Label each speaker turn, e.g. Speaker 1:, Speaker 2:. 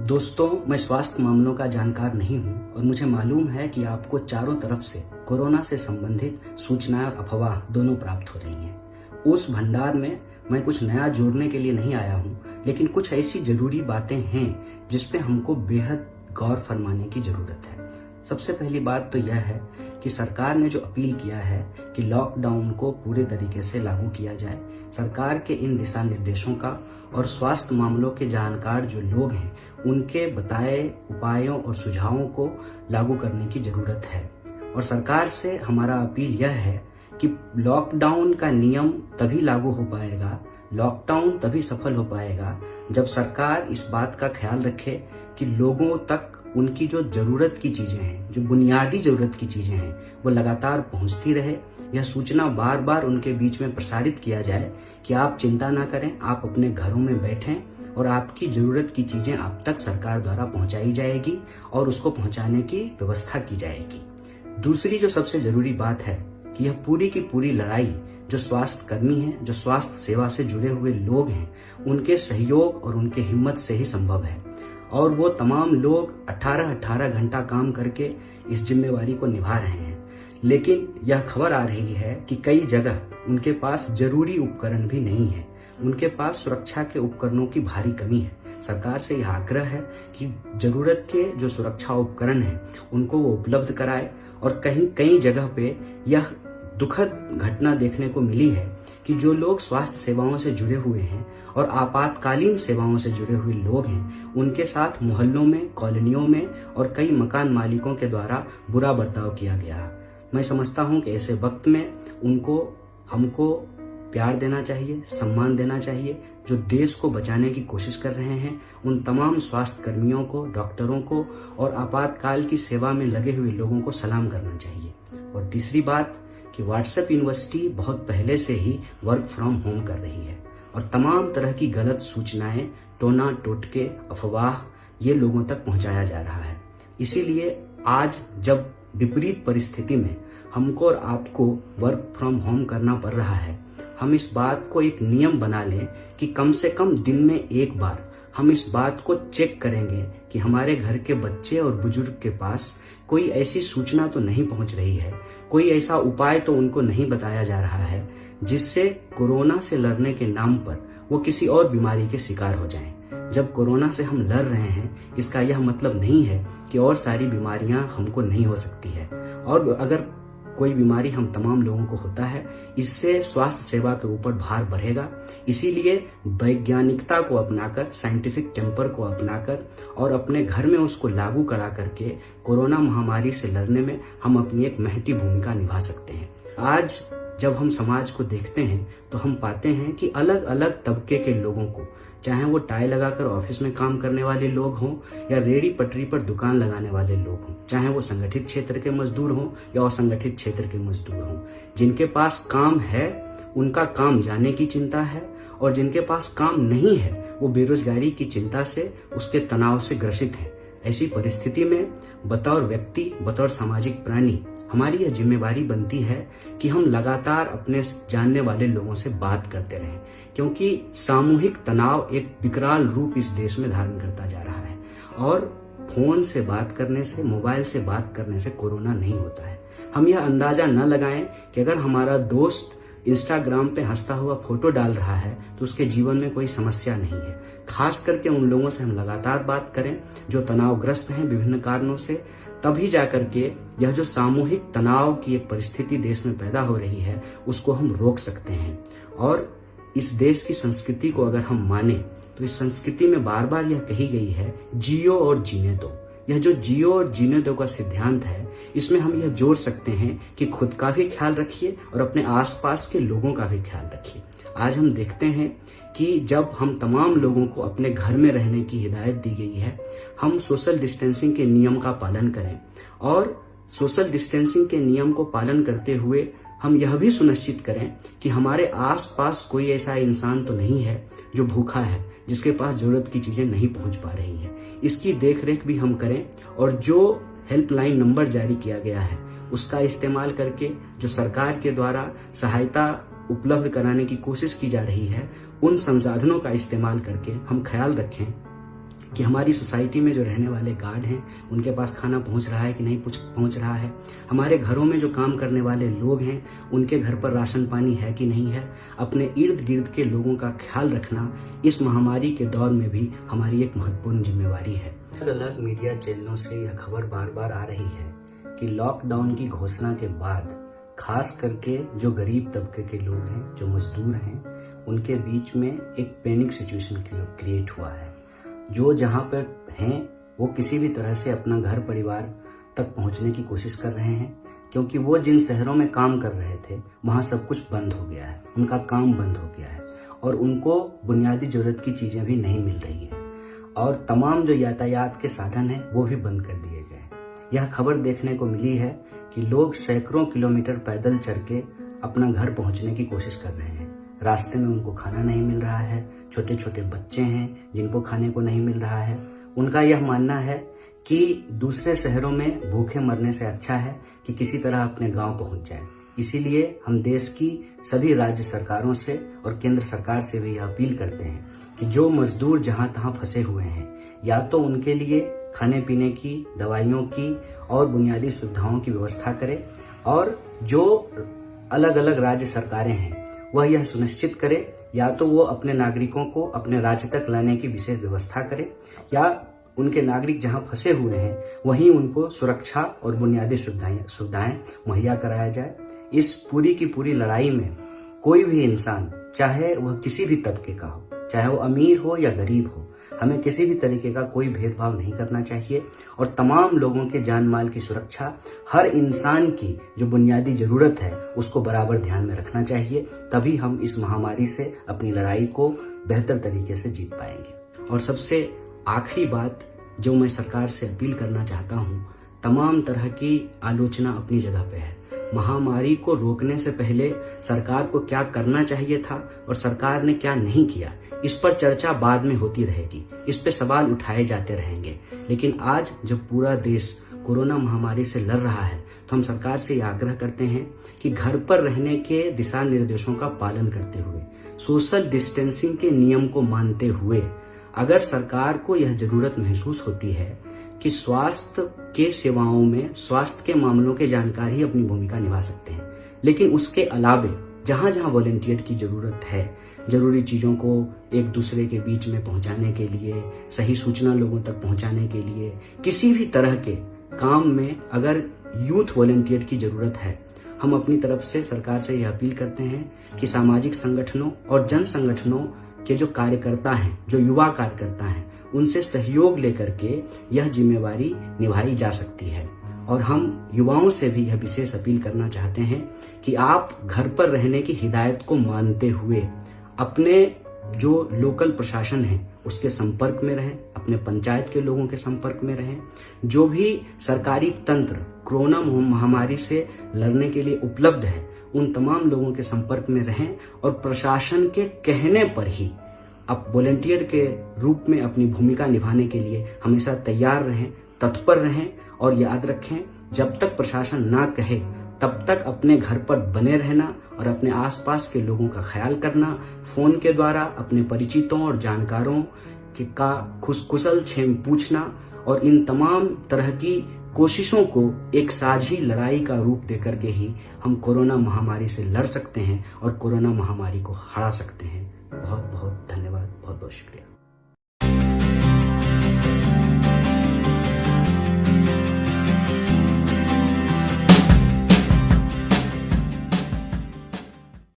Speaker 1: दोस्तों, मैं स्वास्थ्य मामलों का जानकार नहीं हूं और मुझे मालूम है कि आपको चारों तरफ से कोरोना से संबंधित सूचनाएं और अफवाह दोनों प्राप्त हो रही हैं। उस भंडार में मैं कुछ नया जोड़ने के लिए नहीं आया हूं, लेकिन कुछ ऐसी जरूरी बातें हैं जिस पे हमको बेहद गौर फरमाने की जरूरत है। सबसे पहली बात तो यह है कि सरकार ने जो अपील किया है कि लॉकडाउन को पूरे तरीके से लागू किया जाए, सरकार के इन दिशा निर्देशों का और स्वास्थ्य मामलों के जानकार जो लोग हैं उनके बताए उपायों और सुझावों को लागू करने की जरूरत है। और सरकार से हमारा अपील यह है कि लॉकडाउन का नियम तभी लागू हो पाएगा, लॉकडाउन तभी सफल हो पाएगा जब सरकार इस बात का ख्याल रखे कि लोगों तक उनकी जो जरूरत की चीजें हैं, जो बुनियादी जरूरत की चीजें हैं, वो लगातार पहुंचती रहे। यह सूचना बार बार उनके बीच में प्रसारित किया जाए कि आप चिंता ना करें, आप अपने घरों में बैठें और आपकी जरूरत की चीजें आप तक सरकार द्वारा पहुंचाई जाएगी और उसको पहुंचाने की व्यवस्था की जाएगी। दूसरी जो सबसे जरूरी बात है कि यह पूरी की पूरी लड़ाई जो स्वास्थ्य कर्मी हैं, जो स्वास्थ्य सेवा से जुड़े हुए लोग हैं, उनके सहयोग और उनके हिम्मत से ही संभव है। और वो तमाम लोग 18-18 घंटा काम करके इस जिम्मेवारी को निभा रहे हैं। लेकिन यह खबर आ रही है कि कई जगह उनके पास जरूरी उपकरण भी नहीं है, उनके पास सुरक्षा के उपकरणों की भारी कमी है। सरकार से यह आग्रह है कि जरूरत के जो सुरक्षा उपकरण हैं उनको वो उपलब्ध कराए। और कई जगह पे यह दुखद घटना देखने को मिली है कि जो लोग स्वास्थ्य सेवाओं से जुड़े हुए हैं और आपातकालीन सेवाओं से जुड़े हुए लोग हैं, उनके साथ मोहल्लों में, कॉलोनियों में और कई मकान मालिकों के द्वारा बुरा बर्ताव किया गया। मैं समझता हूं कि ऐसे वक्त में हमको प्यार देना चाहिए, सम्मान देना चाहिए। जो देश को बचाने की कोशिश कर रहे हैं उन तमाम स्वास्थ्य कर्मियों को, डॉक्टरों को और आपातकाल की सेवा में लगे हुए लोगों को सलाम करना चाहिए। और तीसरी बात कि व्हाट्सएप यूनिवर्सिटी बहुत पहले से ही वर्क फ्रॉम होम कर रही है और तमाम तरह की गलत सूचनाएं, टोना टोटके, अफवाह ये लोगों तक पहुंचाया जा रहा है। इसीलिए आज जब विपरीत परिस्थिति में हमको और आपको वर्क फ्रॉम होम करना पड़ रहा है, हम इस बात को एक नियम बना लें कि कम से कम दिन में एक बार हम इस बात को चेक करेंगे कि हमारे घर के बच्चे और बुजुर्ग के पास कोई ऐसी सूचना तो नहीं पहुंच रही है, कोई ऐसा उपाय तो उनको नहीं बताया जा रहा है जिससे कोरोना से लड़ने के नाम पर वो किसी और बीमारी के शिकार हो जाएं। जब कोरोना से हम लड़ रहे हैं, इसका यह मतलब नहीं है कि और सारी बीमारियां हमको नहीं हो सकती है। और अगर कोई बीमारी हम तमाम लोगों को होता है, इससे स्वास्थ्य सेवा के ऊपर भार बढ़ेगा। इसीलिए वैज्ञानिकता को अपनाकर, साइंटिफिक टेम्पर को अपनाकर और अपने घर में उसको लागू करा करके कोरोना महामारी से लड़ने में हम अपनी एक महती भूमिका निभा सकते हैं। आज जब हम समाज को देखते हैं तो हम पाते हैं कि अलग अलग तबके के लोगों को, चाहे वो टाई लगाकर ऑफिस में काम करने वाले लोग हों या रेडी पटरी पर दुकान लगाने वाले लोग हों, चाहे वो संगठित क्षेत्र के मजदूर हों या असंगठित क्षेत्र के मजदूर हों, जिनके पास काम है उनका काम जाने की चिंता है और जिनके पास काम नहीं है वो बेरोजगारी की चिंता से, उसके तनाव से ग्रसित है। ऐसी परिस्थिति में बतौर व्यक्ति, बतौर सामाजिक प्राणी हमारी यह जिम्मेवारी बनती है कि हम लगातार अपने जानने वाले लोगों से बात करते रहें, क्योंकि सामूहिक तनाव एक विकराल रूप इस देश में धारण करता जा रहा है। और फोन से बात करने से, मोबाइल से बात करने से कोरोना नहीं होता है। हम यह अंदाजा न लगाएं कि अगर हमारा दोस्त इंस्टाग्राम पे हंसता हुआ फोटो डाल रहा है तो उसके जीवन में कोई समस्या नहीं है। खास करके उन लोगों से हम लगातार बात करें जो तनावग्रस्त हैं विभिन्न कारणों से, तभी जाकर के यह जो सामूहिक तनाव की एक परिस्थिति देश में पैदा हो रही है उसको हम रोक सकते हैं। और इस देश की संस्कृति को अगर हम माने तो इस संस्कृति में बार बार यह कही गई है, जियो और जीने दो। यह जो जियो और जीने दो का सिद्धांत है, इसमें हम यह जोड़ सकते हैं कि खुद का भी ख्याल रखिए और अपने आसपास के लोगों का भी ख्याल रखिए। आज हम देखते हैं कि जब हम तमाम लोगों को अपने घर में रहने की हिदायत दी गई है, हम सोशल डिस्टेंसिंग के नियम का पालन करें और सोशल डिस्टेंसिंग के नियम को पालन करते हुए हम यह भी सुनिश्चित करें कि हमारे आसपास कोई ऐसा इंसान तो नहीं है जो भूखा है, जिसके पास जरूरत की चीजें नहीं पहुंच पा रही हैं। इसकी देखरेख भी हम करें और जो हेल्पलाइन नंबर जारी किया गया है उसका इस्तेमाल करके जो सरकार के द्वारा सहायता उपलब्ध कराने की कोशिश की जा रही है, उन संसाधनों का इस्तेमाल करके हम ख्याल रखें कि हमारी सोसाइटी में जो रहने वाले गार्ड हैं उनके पास खाना पहुंच रहा है कि नहीं पहुंच रहा है, हमारे घरों में जो काम करने वाले लोग हैं उनके घर पर राशन पानी है कि नहीं है। अपने इर्द गिर्द के लोगों का ख्याल रखना इस महामारी के दौर में भी हमारी एक महत्वपूर्ण जिम्मेवारी है। अलग अलग मीडिया चैनलों से यह खबर बार बार आ रही है कि लॉकडाउन की घोषणा के बाद खास करके जो गरीब तबके के लोग हैं, जो मजदूर हैं, उनके बीच में एक पैनिक सिचुएशन क्रिएट हुआ है। जो जहां पर हैं वो किसी भी तरह से अपना घर परिवार तक पहुंचने की कोशिश कर रहे हैं, क्योंकि वो जिन शहरों में काम कर रहे थे वहां सब कुछ बंद हो गया है, उनका काम बंद हो गया है और उनको बुनियादी जरूरत की चीजें भी नहीं मिल रही है और तमाम जो यातायात के साधन हैं वो भी बंद कर दिए गए हैं। यह खबर देखने को मिली है कि लोग सैकड़ों किलोमीटर पैदल चल के अपना घर पहुंचने की कोशिश कर रहे हैं। रास्ते में उनको खाना नहीं मिल रहा है, छोटे छोटे बच्चे हैं जिनको खाने को नहीं मिल रहा है। उनका यह मानना है कि दूसरे शहरों में भूखे मरने से अच्छा है कि किसी तरह अपने गांव पहुंच जाए। इसीलिए हम देश की सभी राज्य सरकारों से और केंद्र सरकार से भी अपील करते हैं कि जो मजदूर जहां तहां फंसे हुए हैं, या तो उनके लिए खाने पीने की, दवाइयों की और बुनियादी सुविधाओं की व्यवस्था करें, और जो अलग अलग राज्य सरकारें हैं वह यह सुनिश्चित करे या तो वो अपने नागरिकों को अपने राज्य तक लाने की विशेष व्यवस्था करे, या उनके नागरिक जहां फंसे हुए हैं वहीं उनको सुरक्षा और बुनियादी सुविधाएं मुहैया कराया जाए। इस पूरी की पूरी लड़ाई में कोई भी इंसान, चाहे वह किसी भी तबके का हो, चाहे वो अमीर हो या गरीब हो, हमें किसी भी तरीके का कोई भेदभाव नहीं करना चाहिए और तमाम लोगों के जान माल की सुरक्षा, हर इंसान की जो बुनियादी जरूरत है उसको बराबर ध्यान में रखना चाहिए। तभी हम इस महामारी से अपनी लड़ाई को बेहतर तरीके से जीत पाएंगे। और सबसे आखिरी बात जो मैं सरकार से अपील करना चाहता हूँ, तमाम तरह की आलोचना अपनी जगह पे है। महामारी को रोकने से पहले सरकार को क्या करना चाहिए था और सरकार ने क्या नहीं किया, इस पर चर्चा बाद में होती रहेगी, इस पे सवाल उठाए जाते रहेंगे। लेकिन आज जब पूरा देश कोरोना महामारी से लड़ रहा है तो हम सरकार से आग्रह करते हैं कि घर पर रहने के दिशा निर्देशों का पालन करते हुए, सोशल डिस्टेंसिंग के नियम को मानते हुए, अगर सरकार को यह जरूरत महसूस होती है कि स्वास्थ्य के सेवाओं में, स्वास्थ्य के मामलों के जानकारी अपनी भूमिका निभा सकते हैं, लेकिन उसके अलावे जहां जहां वॉलंटियर की जरूरत है, जरूरी चीजों को एक दूसरे के बीच में पहुंचाने के लिए, सही सूचना लोगों तक पहुंचाने के लिए, किसी भी तरह के काम में अगर यूथ वॉलंटियर की जरूरत है, हम अपनी तरफ से सरकार से यह अपील करते हैं कि सामाजिक संगठनों और जन संगठनों के जो कार्यकर्ता हैं, जो युवा कार्यकर्ता हैं, उनसे सहयोग लेकर के यह जिम्मेवारी निभाई जा सकती है। और हम युवाओं से भी यह विशेष अपील करना चाहते हैं कि आप घर पर रहने की हिदायत को मानते हुए अपने जो लोकल प्रशासन है उसके संपर्क में रहें, अपने पंचायत के लोगों के संपर्क में रहें, जो भी सरकारी तंत्र कोरोना महामारी से लड़ने के लिए उपलब्ध है उन तमाम लोगों के संपर्क में रहें और प्रशासन के कहने पर ही अब वॉलंटियर के रूप में अपनी भूमिका निभाने के लिए हमेशा तैयार रहें, तत्पर रहें। और याद रखें, जब तक प्रशासन ना कहे तब तक अपने घर पर बने रहना और अपने आसपास के लोगों का ख्याल करना, फोन के द्वारा अपने परिचितों और जानकारों का कुशल क्षेम पूछना, और इन तमाम तरह की कोशिशों को एक साझी लड़ाई का रूप देकर के ही हम कोरोना महामारी से लड़ सकते हैं और कोरोना महामारी को हरा सकते हैं। बहुत बहुत धन्यवाद, बहुत बहुत शुक्रिया।